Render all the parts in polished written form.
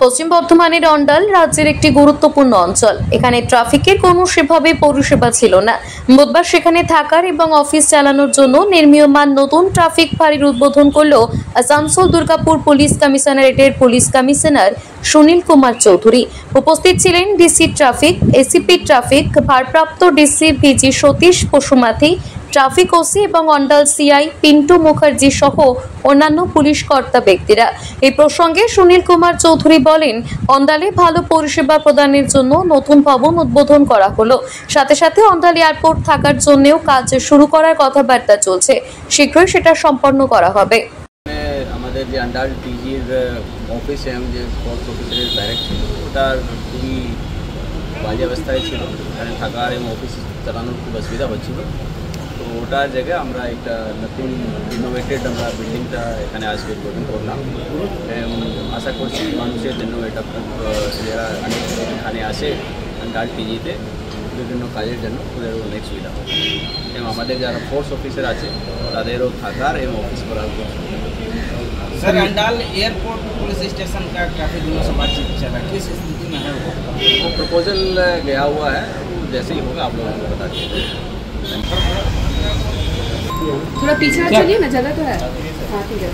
পশ্চিম বর্ধমানের অন্ডাল রাজ্যের একটি গুরুত্বপূর্ণ অঞ্চল। এখানে ট্রাফিকের কোনো সেভাবে পরিষেবা ছিল না। বুধবার সেখানে থাকার এবং অফিস চালানোর জন্য নির্মীয়মান নতুন ট্রাফিক ফাঁড়ির উদ্বোধন করল আসানসোল দুর্গাপুর পুলিশ কমিশনারেটের পুলিশ কমিশনার সুনীল কুমার চৌধুরী। উপস্থিত ছিলেন ডিসি ট্রাফিক, এসিপি ট্রাফিক, ভারপ্রাপ্ত DC V G Satish পশুমাথি, traffic OC এবং অন্ডাল সিআই পিন্টু মুখার্জি সহ অন্যান্য পুলিশ কর্তা ব্যক্তিরা। এই প্রসঙ্গে সুনীল কুমার চৌধুরী বলেন, অন্ডালে ভালো পরিষেবা প্রদানের জন্য নতুন ভবন উদ্বোধন করা হলো। সাথে সাথে অন্ডাল এয়ারপোর্ট থাকার জন্যও কাজ শুরু করার কথাবার্তা চলছে। শীঘ্রই সেটা সম্পন্ন করা হবে। আমাদের যে অন্ডাল টিজির অফিস এবং যে ফোর্স অফিসারের ব্যারেক ছিল ওটার খুবই বাজে অবস্থায় ছিল। এখানে থাকার এবং অফিস চালানোর খুব অসুবিধা হচ্ছিল। তো ওটার জায়গায় আমরা একটা নতুন ইনোভেটেড আমরা বিল্ডিংটা এখানে আজকে উদ্বোধন করলাম। আশা করছি মানুষের জন্য এটা খুব যারা এখানে আসে অন্ডাল টিজিতে বিভিন্ন কাজের জন্য ওদেরও অনেক সুবিধা হয় এবং আমাদের যারা ফোর্স অফিসার আছে তাদেরও থাকার এবং অফিস করার sir Andal airport police station का काफ़ी दिनों से बातचीत चला, किस स्थिति में है वो प्रपोजल गया हुआ है, जैसे ही होगा आप लोगों को बता देंगे। थोड़ा पीछे चलिए ना, जगह तो है। हाँ ठीक है।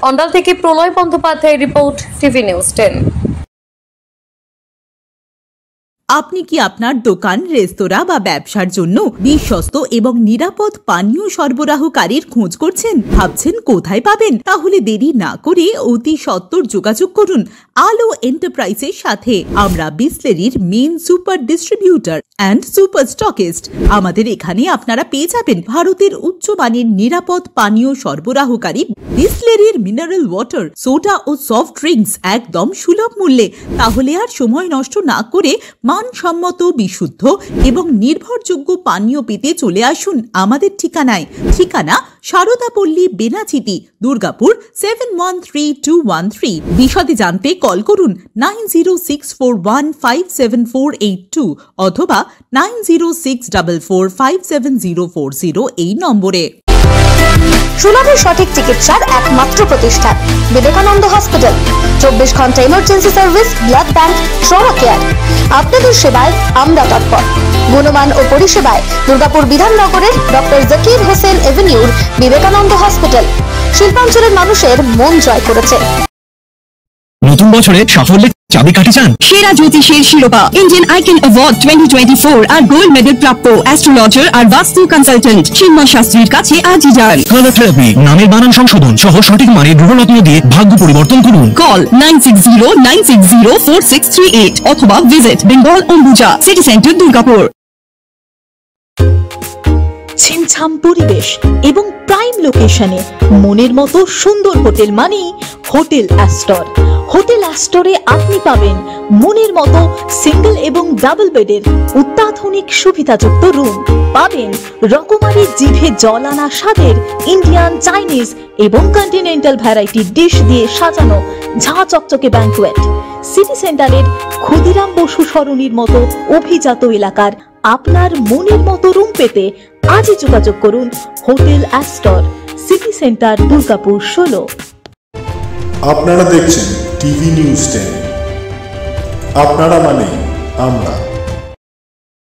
অন্ডাল থেকে প্রলয় বন্দ্যোপাধ্যায়ের রিপোর্ট, টিভি নিউজ 10। আপনি কি আপনার দোকান, রেস্তোরাঁ বা ব্যবসার জন্য বিশ্বস্ত এবং নিরাপদ পানীয় সরবরাহকারীর খোঁজ করছেন? ভাবছেন কোথায় পাবেন? তাহলে দেরি না করে অতি সত্বর যোগাযোগ করুন আলো এন্টারপ্রাইজের সাথে। আমরা বিসলেরির main super distributor and super stockist. আমাদের এখানে আপনারা পেয়ে যাবেন ভারতের উচ্চমানের নিরাপদ পানীয় সরবরাহকারী বিসলেরির মিনারেল ওয়াটার, সোডা ও সফট ড্রিঙ্কস একদম সুলভ মূল্যে। তাহলে আর সময় নষ্ট না করে মানসম্মত, বিশুদ্ধ এবং নির্ভরযোগ্য পানীয় পেতে চলে আসুন আমাদের ঠিকানায়। ঠিকানা সারদাপল্লী, বেনাচিতি, দুর্গাপুর 713213। বিশদে জানতে কল করুন 9064157482 অথবা 9064457040 এই নম্বরে। সুলভের সঠিক চিকিৎসার একমাত্র প্রতিষ্ঠান বিবেকানন্দ হসপিটাল। 24 ঘন্টা emergency service, blood bank, trauma care. আপনাদের সেবায় আমরা তৎপর। গুণমান ও পরিষেবায় দুর্গাপুর বিধাননগরের ডক্টর জাকির হোসেন এভিনিউর বিবেকানন্দ হসপিটাল শিল্পাঞ্চলের মানুষের মন জয় করেছে। নতুন বছরে সাফল্যের চাবিকাঠি চান? সেরা জ্যোতিষের শিরোপা, ইন্ডিয়ান আইকন অ্যাওয়ার্ড 2024 আর গোল্ড মেডেল প্রাপ্ত অ্যাস্ট্রোলজার আর বাস্তু কনসালটেন্ট চিন্ময় শাস্ত্রীর কাছে আজই যান। কালার থেরাপি, নামের বানান সংশোধন সহ সঠিক মানের গ্রহরত্ন দিয়ে ভাগ্য পরিবর্তন করুন। কল 9609604638 অথবা visit Bengal Ambuja city centre, Durgapur. ছিমছাম পরিবেশ এবং প্রাইম লোকেশনে মনের মতো সুন্দর হোটেল মানেই হোটেল অ্যাস্টর। হোটেল অ্যাস্টরে আপনি পাবেন মনের মতো সিঙ্গেল এবং ডাবল বেডের অত্যাধুনিক সুবিধাযুক্ত রুম, পাবেন রকমারি জিভে জল আনা স্বাদের ইন্ডিয়ান, চাইনিজ এবং কন্টিনেন্টাল ভ্যারাইটি ডিশ দিয়ে সাজানো ঝাঁ চকচকে ব্যাংকুয়েট। সিটি সেন্টারের ক্ষুদিরাম বসু সরণির মতো অভিজাত এলাকার আপনার মনের মতো রুম পেতে আজই যোগাযোগ করুন hotel Astor, city centre, Durgapur 16। আপনারা দেখছেন টিভি নিউজ 10। আপনারা মানে আমরা।